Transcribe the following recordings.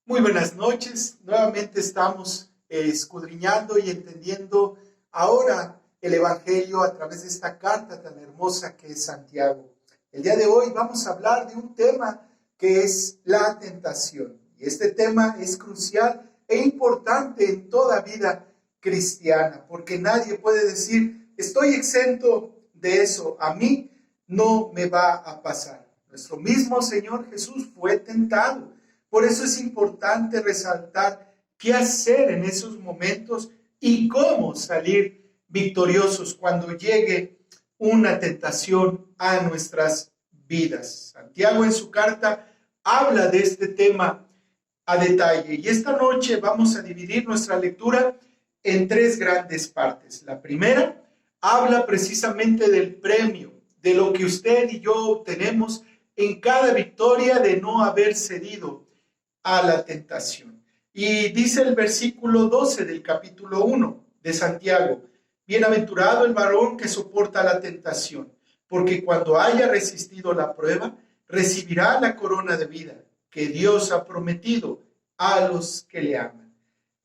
Muy buenas noches. Nuevamente estamos escudriñando y entendiendo ahora el Evangelio a través de esta carta tan hermosa que es Santiago. El día de hoy vamos a hablar de un tema que es la tentación. Y este tema es crucial e importante en toda vida cristiana, porque nadie puede decir, estoy exento de eso, a mí no me va a pasar. Nuestro mismo Señor Jesús fue tentado. Por eso es importante resaltar qué hacer en esos momentos y cómo salir victoriosos cuando llegue una tentación a nuestras vidas. Santiago en su carta habla de este tema a detalle y esta noche vamos a dividir nuestra lectura en tres grandes partes. La primera habla precisamente del premio, de lo que usted y yo obtenemos en cada victoria de no haber cedido a la tentación. Y dice el versículo 12 del capítulo 1 de Santiago: bienaventurado el varón que soporta la tentación, porque cuando haya resistido la prueba, recibirá la corona de vida que Dios ha prometido a los que le aman.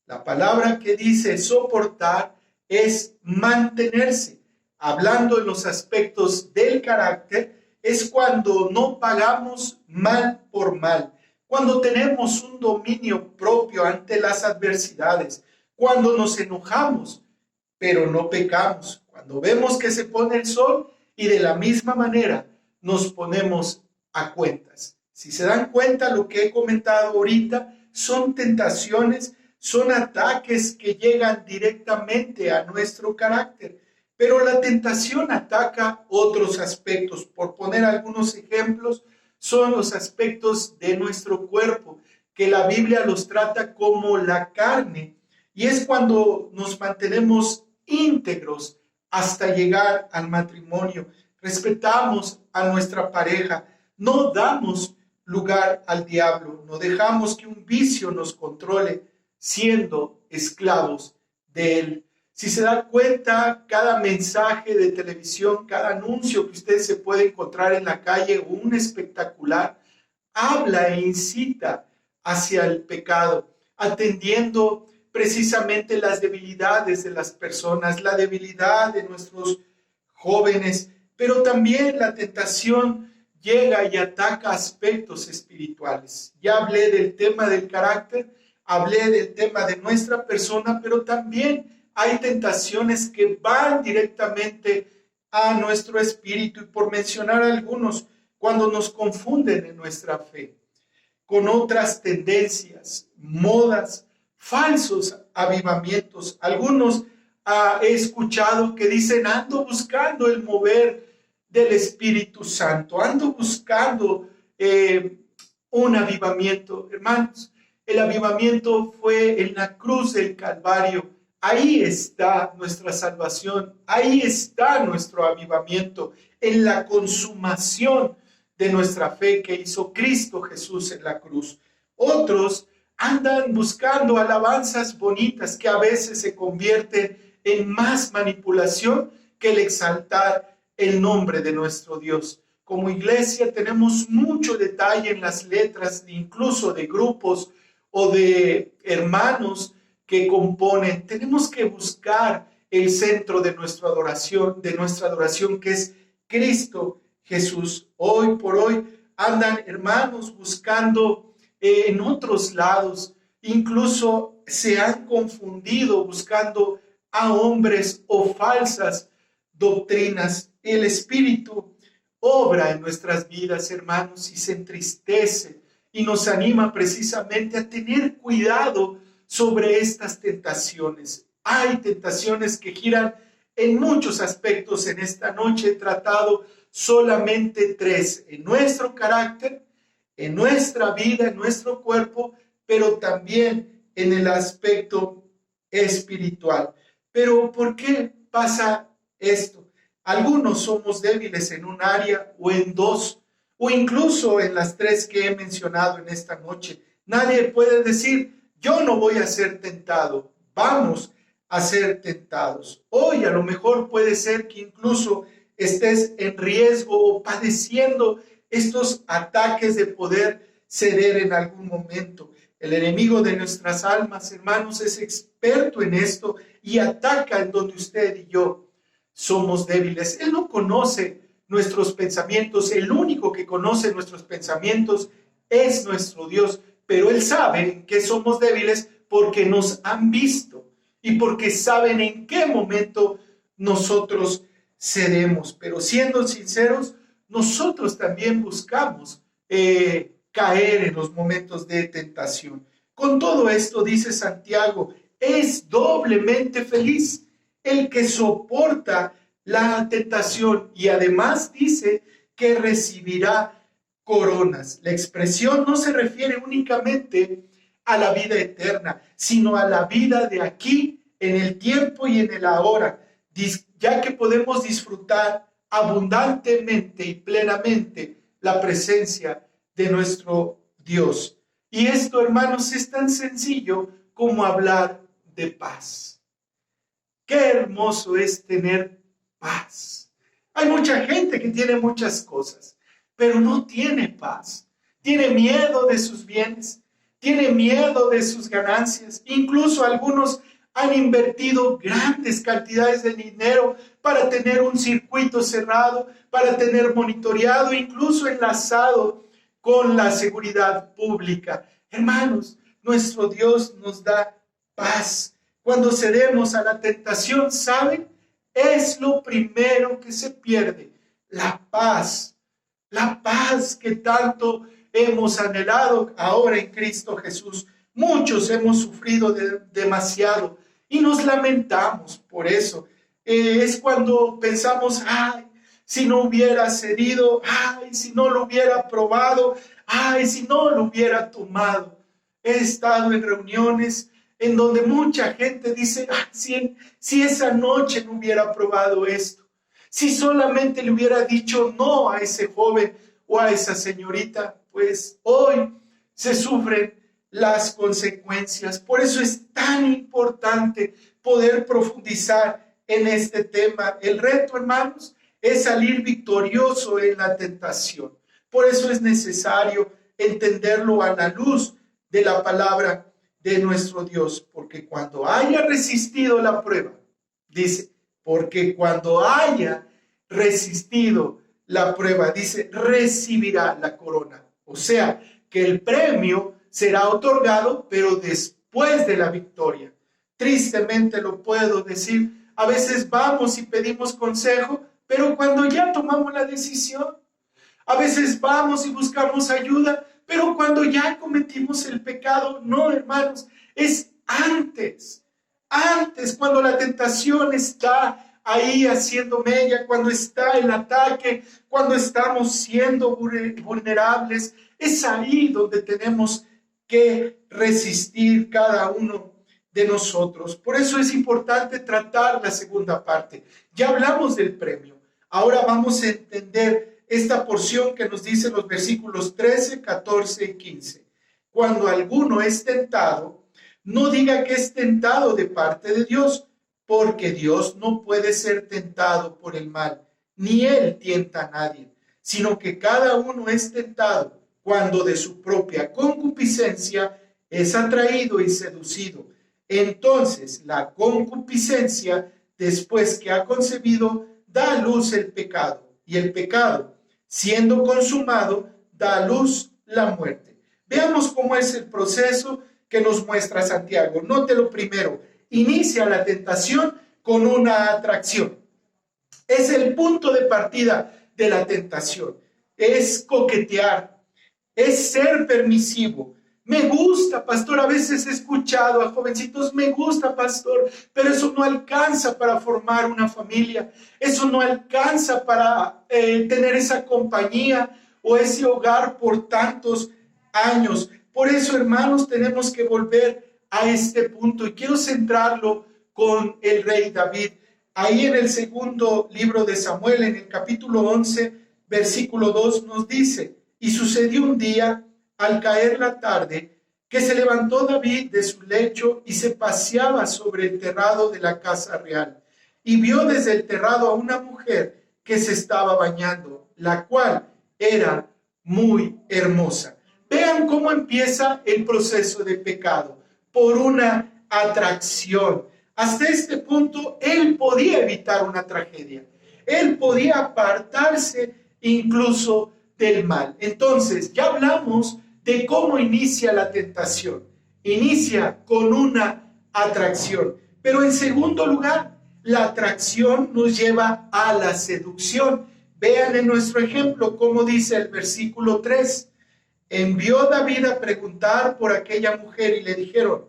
La palabra que dice soportar es mantenerse. Hablando en los aspectos del carácter, es cuando no pagamos mal por mal, cuando tenemos un dominio propio ante las adversidades, cuando nos enojamos, pero no pecamos, cuando vemos que se pone el sol y de la misma manera nos ponemos a cuentas. Si se dan cuenta, lo que he comentado ahorita son tentaciones, son ataques que llegan directamente a nuestro carácter, pero la tentación ataca otros aspectos. Por poner algunos ejemplos, son los aspectos de nuestro cuerpo, que la Biblia los trata como la carne, y es cuando nos mantenemos íntegros hasta llegar al matrimonio. Respetamos a nuestra pareja, no damos lugar al diablo, no dejamos que un vicio nos controle, siendo esclavos de él. Si se da cuenta, cada mensaje de televisión, cada anuncio que usted se puede encontrar en la calle o un espectacular, habla e incita hacia el pecado, atendiendo precisamente las debilidades de las personas, la debilidad de nuestros jóvenes, pero también la tentación llega y ataca aspectos espirituales. Ya hablé del tema del carácter, hablé del tema de nuestra persona, pero también hay tentaciones que van directamente a nuestro espíritu, y por mencionar algunos, cuando nos confunden en nuestra fe con otras tendencias, modas, falsos avivamientos. Algunos he escuchado que dicen, ando buscando el mover del Espíritu Santo, ando buscando un avivamiento. Hermanos, el avivamiento fue en la cruz del Calvario. Ahí está nuestra salvación, ahí está nuestro avivamiento, en la consumación de nuestra fe que hizo Cristo Jesús en la cruz. Otros andan buscando alabanzas bonitas que a veces se convierten en más manipulación que el exaltar el nombre de nuestro Dios. Como iglesia tenemos mucho detalle en las letras, incluso de grupos o de hermanos que componen. Tenemos que buscar el centro de nuestra adoración, que es Cristo Jesús. Hoy por hoy andan hermanos buscando en otros lados, incluso se han confundido buscando a hombres o falsas doctrinas. El Espíritu obra en nuestras vidas, hermanos, y se entristece y nos anima precisamente a tener cuidado sobre estas tentaciones. Hay tentaciones que giran en muchos aspectos. En esta noche he tratado solamente tres: en nuestro carácter, en nuestra vida, en nuestro cuerpo, pero también en el aspecto espiritual. Pero ¿por qué pasa esto? Algunos somos débiles en un área o en dos, o incluso en las tres que he mencionado en esta noche. Nadie puede decir, yo no voy a ser tentado. Vamos a ser tentados. Hoy a lo mejor puede ser que incluso estés en riesgo o padeciendo estos ataques de poder ceder en algún momento. El enemigo de nuestras almas, hermanos, es experto en esto y ataca en donde usted y yo somos débiles. Él no conoce nuestros pensamientos. El único que conoce nuestros pensamientos es nuestro Dios. Pero Él sabe que somos débiles porque nos han visto y porque saben en qué momento nosotros cedemos. Pero siendo sinceros, nosotros también buscamos caer en los momentos de tentación. Con todo esto, dice Santiago, es doblemente feliz el que soporta la tentación y además dice que recibirá coronas. La expresión no se refiere únicamente a la vida eterna, sino a la vida de aquí, en el tiempo y en el ahora, ya que podemos disfrutar abundantemente y plenamente la presencia de nuestro Dios. Y esto, hermanos, es tan sencillo como hablar de paz. Qué hermoso es tener paz. Hay mucha gente que tiene muchas cosas, pero no tiene paz. Tiene miedo de sus bienes, tiene miedo de sus ganancias. Incluso algunos han invertido grandes cantidades de dinero para tener un circuito cerrado, para tener monitoreado, incluso enlazado con la seguridad pública. Hermanos, nuestro Dios nos da paz. Cuando cedemos a la tentación, ¿saben? Es lo primero que se pierde, la paz. La paz que tanto hemos anhelado ahora en Cristo Jesús. Muchos hemos sufrido demasiado y nos lamentamos por eso. Es cuando pensamos, ay, si no hubiera cedido, ay, si no lo hubiera probado, ay, si no lo hubiera tomado. He estado en reuniones en donde mucha gente dice, ay, si esa noche no hubiera probado esto, si solamente le hubiera dicho no a ese joven o a esa señorita, pues hoy se sufren las consecuencias. Por eso es tan importante poder profundizar en este tema. El reto, hermanos, es salir victorioso en la tentación. Por eso es necesario entenderlo a la luz de la palabra de nuestro Dios, porque cuando haya resistido la prueba, dice, porque cuando haya resistido la prueba, dice, recibirá la corona. O sea, que el premio será otorgado, pero después de la victoria. Tristemente lo puedo decir, a veces vamos y pedimos consejo, pero cuando ya tomamos la decisión, a veces vamos y buscamos ayuda, pero cuando ya cometimos el pecado, no, hermanos, es antes, cuando la tentación está ahí haciendo mella, cuando está el ataque, cuando estamos siendo vulnerables, es ahí donde tenemos que resistir cada uno de nosotros. Por eso es importante tratar la segunda parte. Ya hablamos del premio, ahora vamos a entender esta porción que nos dice los versículos 13, 14 y 15. Cuando alguno es tentado, no diga que es tentado de parte de Dios, porque Dios no puede ser tentado por el mal, ni Él tienta a nadie, sino que cada uno es tentado cuando de su propia concupiscencia es atraído y seducido. Entonces la concupiscencia, después que ha concebido, da a luz el pecado, y el pecado, siendo consumado, da a luz la muerte. Veamos cómo es el proceso que nos muestra Santiago. Note lo primero, inicia la tentación con una atracción. Es el punto de partida de la tentación. Es coquetear, es ser permisivo. Me gusta, pastor, a veces he escuchado a jovencitos, me gusta, pastor, pero eso no alcanza para formar una familia, eso no alcanza para tener esa compañía o ese hogar por tantos años. Por eso, hermanos, tenemos que volver a este punto y quiero centrarlo con el rey David. Ahí en el segundo libro de Samuel, en el capítulo 11, versículo 2, nos dice, y sucedió un día, al caer la tarde, que se levantó David de su lecho y se paseaba sobre el terrado de la casa real, y vio desde el terrado a una mujer que se estaba bañando, la cual era muy hermosa. Vean cómo empieza el proceso de pecado, por una atracción. Hasta este punto, él podía evitar una tragedia. Él podía apartarse incluso del mal. Entonces, ya hablamos de cómo inicia la tentación. Inicia con una atracción. Pero en segundo lugar, la atracción nos lleva a la seducción. Vean en nuestro ejemplo cómo dice el versículo 3. Envió David a preguntar por aquella mujer y le dijeron,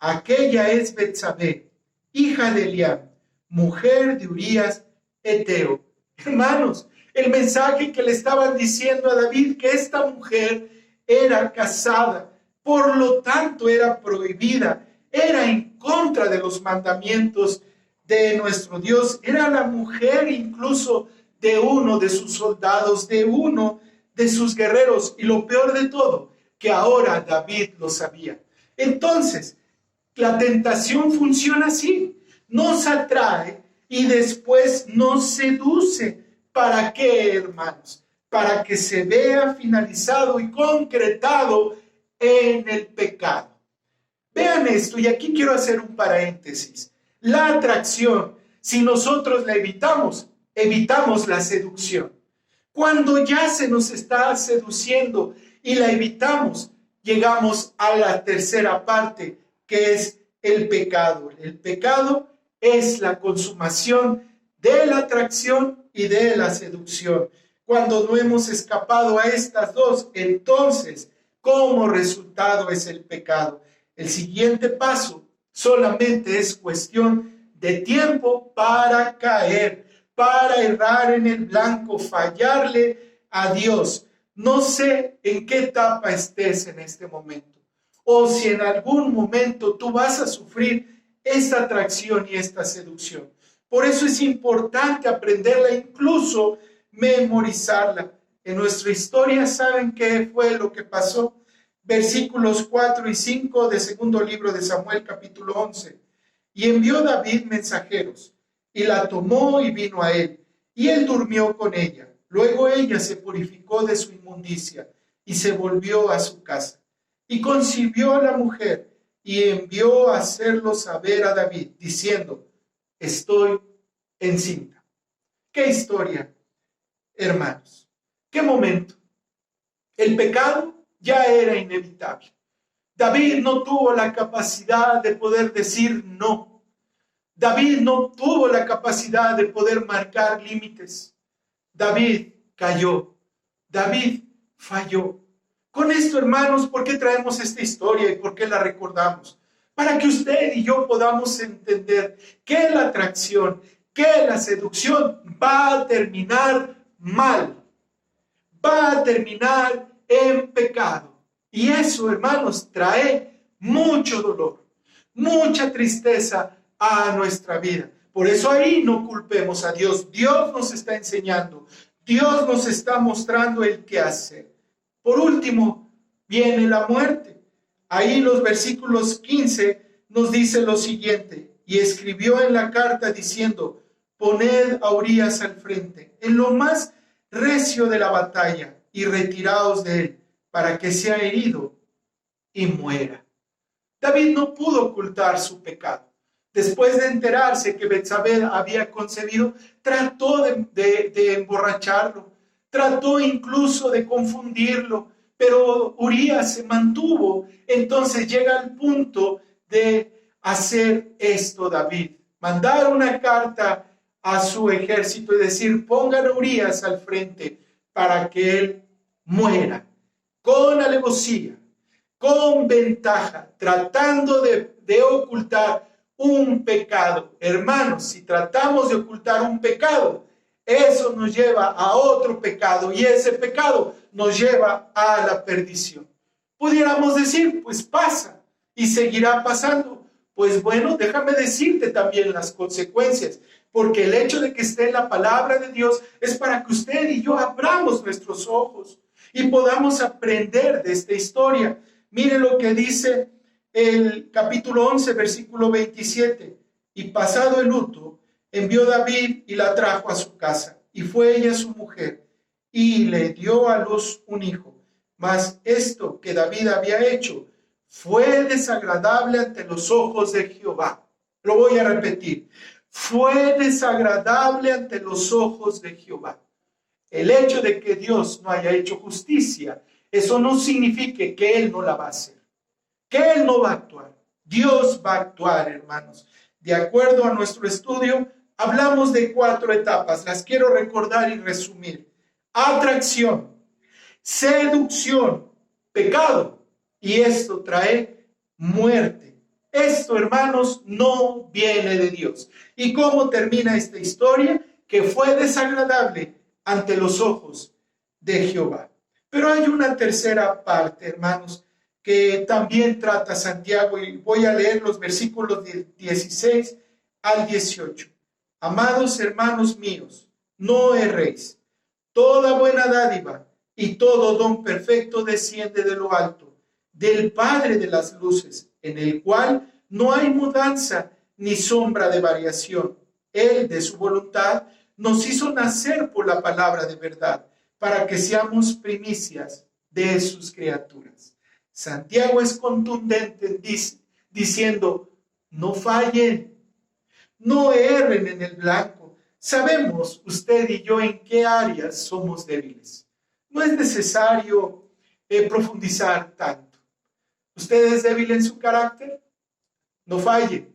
aquella es Betsabé, hija de Eliab, mujer de Urías Eteo. Hermanos, el mensaje que le estaban diciendo a David, que esta mujer era casada, por lo tanto era prohibida, era en contra de los mandamientos de nuestro Dios, era la mujer incluso de uno de sus soldados, de uno de sus guerreros, y lo peor de todo, que ahora David lo sabía. Entonces, la tentación funciona así, nos atrae y después nos seduce. ¿Para qué, hermanos? Para que se vea finalizado y concretado en el pecado. Vean esto, y aquí quiero hacer un paréntesis. La atracción, si nosotros la evitamos, evitamos la seducción. Cuando ya se nos está seduciendo y la evitamos, llegamos a la tercera parte, que es el pecado. El pecado es la consumación de la atracción y de la seducción. Cuando no hemos escapado a estas dos, entonces, como resultado es el pecado. El siguiente paso solamente es cuestión de tiempo para caer, para errar en el blanco, fallarle a Dios. No sé en qué etapa estés en este momento, o si en algún momento tú vas a sufrir esta atracción y esta seducción. Por eso es importante aprenderla, incluso memorizarla. En nuestra historia, ¿saben qué fue lo que pasó? Versículos 4 y 5 de segundo libro de Samuel, capítulo 11. Y envió David mensajeros, y la tomó y vino a él, y él durmió con ella. Luego ella se purificó de su inmundicia, y se volvió a su casa. Y concibió a la mujer, y envió a hacerlo saber a David, diciendo, estoy encinta. ¿Qué historia, hermanos? ¿Qué momento? El pecado ya era inevitable. David no tuvo la capacidad de poder decir no. David no tuvo la capacidad de poder marcar límites. David cayó. David falló. Con esto, hermanos, ¿por qué traemos esta historia y por qué la recordamos? Para que usted y yo podamos entender que la atracción, que la seducción va a terminar mal. Va a terminar en pecado. Y eso, hermanos, trae mucho dolor, mucha tristeza a nuestra vida. Por eso ahí no culpemos a Dios. Dios nos está enseñando. Dios nos está mostrando el qué hacer. Por último, viene la muerte. Ahí los versículos 15 nos dice lo siguiente. Y escribió en la carta diciendo, poned a Urías al frente, en lo más recio de la batalla, y retiraos de él, para que sea herido y muera. David no pudo ocultar su pecado. Después de enterarse que Betsabé había concebido, trató de emborracharlo, trató incluso de confundirlo, pero Urías se mantuvo. Entonces llega al punto de hacer esto David, mandar una carta a su ejército y decir, pongan a Urías al frente para que él muera, con alevosía, con ventaja, tratando de ocultar un pecado. Hermanos, si tratamos de ocultar un pecado, eso nos lleva a otro pecado y ese pecado nos lleva a la perdición. Pudiéramos decir, pues pasa y seguirá pasando. Pues bueno, déjame decirte también las consecuencias, porque el hecho de que esté en la palabra de Dios es para que usted y yo abramos nuestros ojos y podamos aprender de esta historia. Mire lo que dice el capítulo 11, versículo 27. Y pasado el luto, envió David y la trajo a su casa. Y fue ella su mujer, y le dio a luz un hijo. Mas esto que David había hecho fue desagradable ante los ojos de Jehová. Lo voy a repetir. Fue desagradable ante los ojos de Jehová. El hecho de que Dios no haya hecho justicia, eso no significa que Él no la va a hacer, que Él no va a actuar. Dios va a actuar, hermanos. De acuerdo a nuestro estudio, hablamos de 4 etapas. Las quiero recordar y resumir. Atracción, seducción, pecado. Y esto trae muerte. Esto, hermanos, no viene de Dios. ¿Y cómo termina esta historia? Que fue desagradable ante los ojos de Jehová. Pero hay una tercera parte, hermanos, que también trata Santiago, y voy a leer los versículos 16 al 18. Amados hermanos míos, no erréis. Toda buena dádiva y todo don perfecto desciende de lo alto, del Padre de las luces, en el cual no hay mudanza ni sombra de variación. Él, de su voluntad, nos hizo nacer por la palabra de verdad, para que seamos primicias de sus criaturas. Santiago es contundente diciendo, no fallen, no erren en el blanco. Sabemos usted y yo en qué áreas somos débiles. No es necesario profundizar tanto. ¿Usted es débil en su carácter? No falle.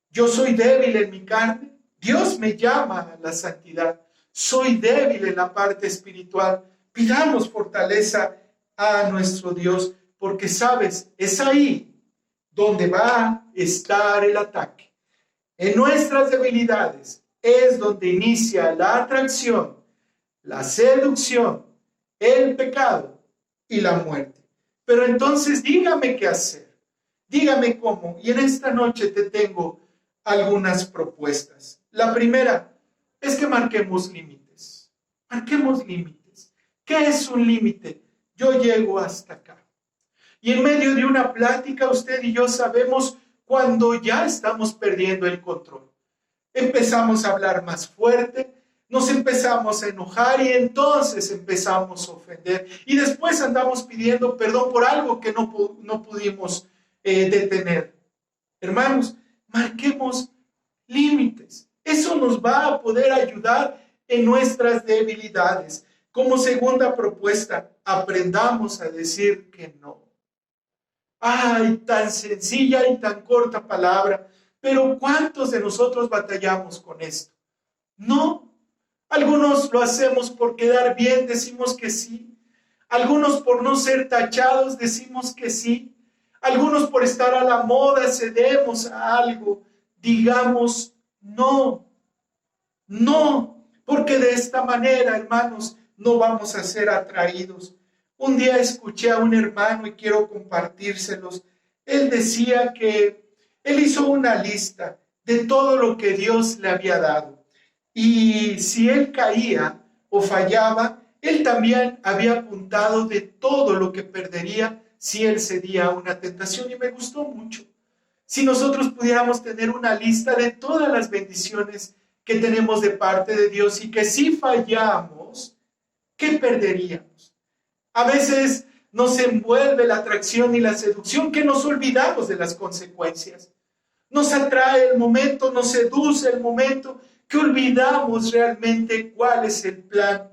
Yo soy débil en mi carne. Dios me llama a la santidad. Soy débil en la parte espiritual. Pidamos fortaleza a nuestro Dios, porque sabes, es ahí donde va a estar el ataque. En nuestras debilidades es donde inicia la atracción, la seducción, el pecado y la muerte. Pero entonces dígame qué hacer, dígame cómo. Y en esta noche te tengo algunas propuestas. La primera es que marquemos límites. Marquemos límites. ¿Qué es un límite? Yo llego hasta acá. Y en medio de una plática, usted y yo sabemos cuando ya estamos perdiendo el control. Empezamos a hablar más fuerte, nos empezamos a enojar y entonces empezamos a ofender. Y después andamos pidiendo perdón por algo que no pudimos detener. Hermanos, marquemos límites. Eso nos va a poder ayudar en nuestras debilidades. Como segunda propuesta, aprendamos a decir que no. Ay, tan sencilla y tan corta palabra, pero ¿cuántos de nosotros batallamos con esto? No, algunos lo hacemos por quedar bien, decimos que sí. Algunos por no ser tachados, decimos que sí. Algunos por estar a la moda, cedemos a algo. Digamos no, no, porque de esta manera, hermanos, no vamos a ser atraídos. Un día escuché a un hermano y quiero compartírselos. Él decía que él hizo una lista de todo lo que Dios le había dado. Y si él caía o fallaba, él también había apuntado de todo lo que perdería si él cedía a una tentación. Y me gustó mucho. Si nosotros pudiéramos tener una lista de todas las bendiciones que tenemos de parte de Dios y que si fallamos, ¿qué perderíamos? A veces nos envuelve la atracción y la seducción que nos olvidamos de las consecuencias. Nos atrae el momento, nos seduce el momento, que olvidamos realmente cuál es el plan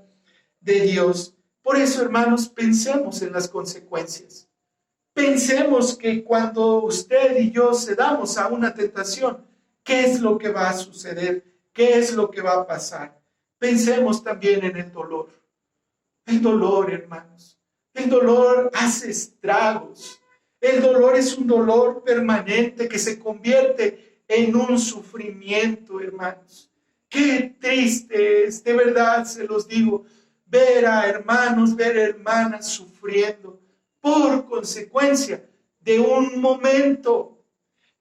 de Dios. Por eso, hermanos, pensemos en las consecuencias. Pensemos que cuando usted y yo cedamos a una tentación, ¿qué es lo que va a suceder? ¿Qué es lo que va a pasar? Pensemos también en el dolor. El dolor, hermanos. El dolor hace estragos. El dolor es un dolor permanente que se convierte en un sufrimiento, hermanos. Qué triste es, de verdad se los digo, ver a hermanos, ver a hermanas sufriendo por consecuencia de un momento,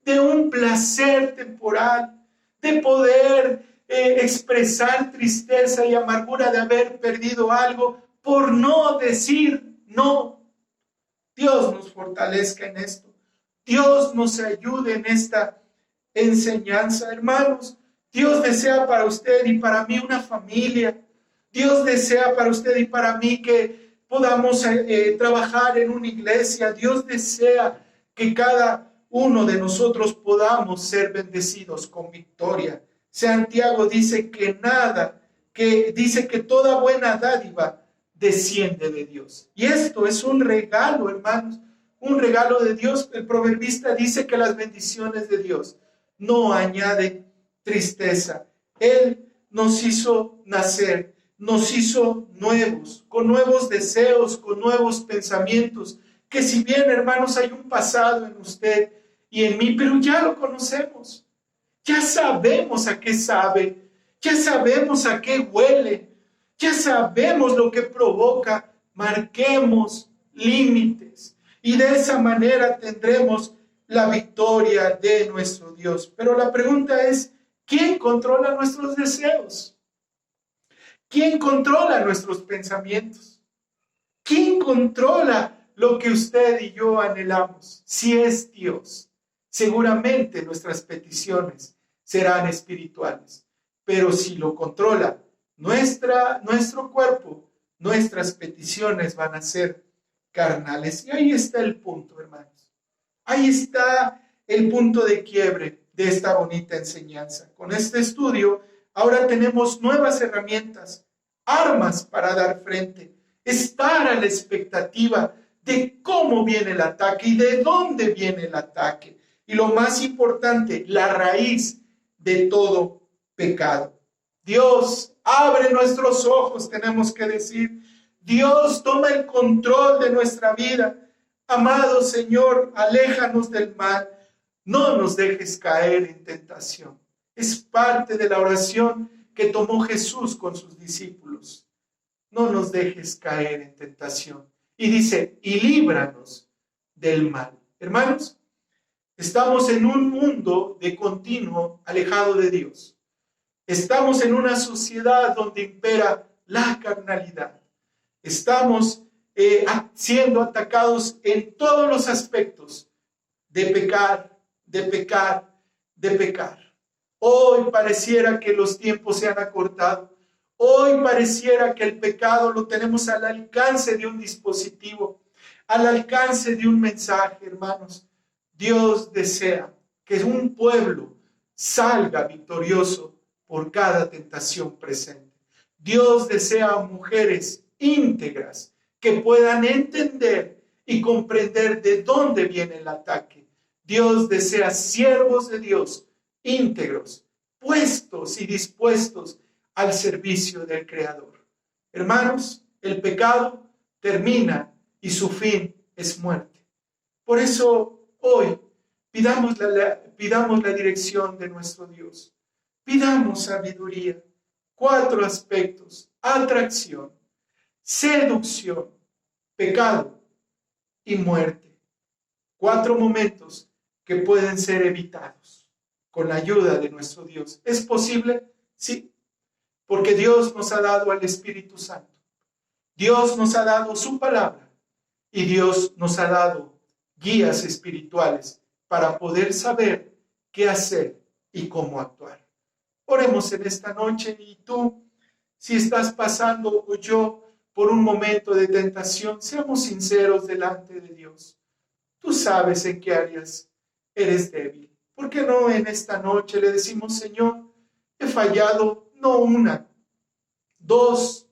de un placer temporal, de poder expresar tristeza y amargura de haber perdido algo por no decir no. Dios nos fortalezca en esto. Dios nos ayude en esta enseñanza, hermanos. Dios desea para usted y para mí una familia. Dios desea para usted y para mí que podamos trabajar en una iglesia. Dios desea que cada uno de nosotros podamos ser bendecidos con victoria. Santiago dice dice que toda buena dádiva desciende de Dios. Y esto es un regalo, hermanos, un regalo de Dios. El proverbista dice que las bendiciones de Dios no añaden tristeza. Él nos hizo nacer, nos hizo nuevos, con nuevos deseos, con nuevos pensamientos, que si bien, hermanos, hay un pasado en usted y en mí, pero ya lo conocemos. Ya sabemos a qué sabe, ya sabemos a qué huele, ya sabemos lo que provoca. Marquemos límites y de esa manera tendremos la victoria de nuestro Dios. Pero la pregunta es, ¿quién controla nuestros deseos? ¿Quién controla nuestros pensamientos? ¿Quién controla lo que usted y yo anhelamos? Si es Dios, seguramente nuestras peticiones serán espirituales. Pero si lo controla nuestro cuerpo, nuestras peticiones van a ser carnales. Y ahí está el punto, hermanos. Ahí está el punto de quiebre de esta bonita enseñanza. Con este estudio, ahora tenemos nuevas herramientas, armas para dar frente, estar a la expectativa de cómo viene el ataque y de dónde viene el ataque. Y lo más importante, la raíz de todo pecado. Dios, abre nuestros ojos, tenemos que decir. Dios, toma el control de nuestra vida. Amado Señor, aléjanos del mal. No nos dejes caer en tentación. Es parte de la oración que tomó Jesús con sus discípulos. No nos dejes caer en tentación. Y dice, y líbranos del mal. Hermanos, estamos en un mundo de continuo alejado de Dios. Estamos en una sociedad donde impera la carnalidad. Estamos siendo atacados en todos los aspectos de pecar, de pecar, de pecar. Hoy pareciera que los tiempos se han acortado. Hoy pareciera que el pecado lo tenemos al alcance de un dispositivo, al alcance de un mensaje, hermanos. Dios desea que un pueblo salga victorioso por cada tentación presente. Dios desea mujeres íntegras que puedan entender y comprender de dónde viene el ataque. Dios desea siervos de Dios íntegros, puestos y dispuestos al servicio del Creador. Hermanos, el pecado termina y su fin es muerte. Por eso hoy pidamos la dirección de nuestro Dios. Pidamos sabiduría. 4 aspectos: atracción, seducción, pecado y muerte. 4 momentos que pueden ser evitados con la ayuda de nuestro Dios. ¿Es posible? Sí, porque Dios nos ha dado al Espíritu Santo. Dios nos ha dado su palabra y Dios nos ha dado guías espirituales para poder saber qué hacer y cómo actuar. Oremos en esta noche y tú, si estás pasando o yo por un momento de tentación, seamos sinceros delante de Dios. Tú sabes en qué áreas eres débil. ¿Por qué no en esta noche le decimos, Señor, he fallado no 1, 2,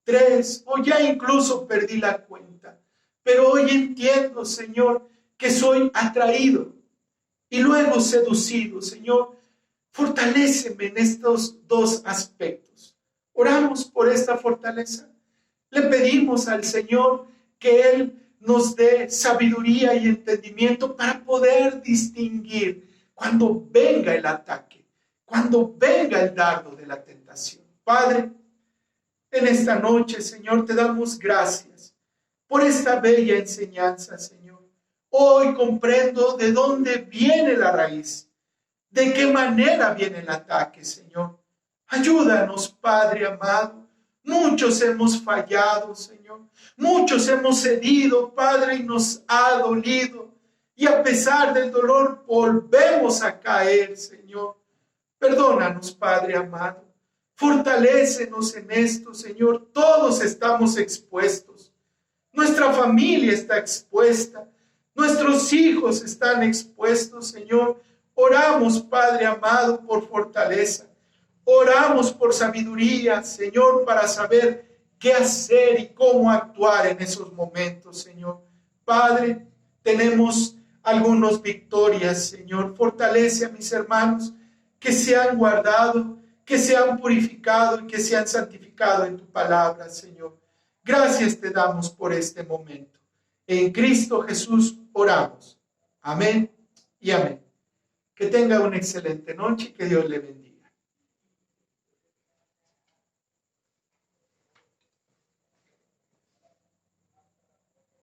3, o ya incluso perdí la cuenta? Pero hoy entiendo, Señor, que soy atraído y luego seducido. Señor, fortaléceme en estos 2 aspectos. Oramos por esta fortaleza. Le pedimos al Señor que Él nos dé sabiduría y entendimiento para poder distinguir cuando venga el ataque, cuando venga el dardo de la tentación. Padre, en esta noche, Señor, te damos gracias por esta bella enseñanza, Señor. Hoy comprendo de dónde viene la raíz, de qué manera viene el ataque, Señor. Ayúdanos, Padre amado. Muchos hemos fallado, Señor. Muchos hemos cedido, Padre, y nos ha dolido. Y a pesar del dolor, volvemos a caer, Señor. Perdónanos, Padre amado. Fortalécenos en esto, Señor. Todos estamos expuestos. Nuestra familia está expuesta. Nuestros hijos están expuestos, Señor. Oramos, Padre amado, por fortaleza. Oramos por sabiduría, Señor, para saber qué hacer y cómo actuar en esos momentos, Señor. Padre, tenemos algunas victorias, Señor. Fortalece a mis hermanos que se han guardado, que se han purificado y que se han santificado en tu palabra, Señor. Gracias te damos por este momento. En Cristo Jesús oramos. Amén y amén. Que tenga una excelente noche y que Dios le bendiga.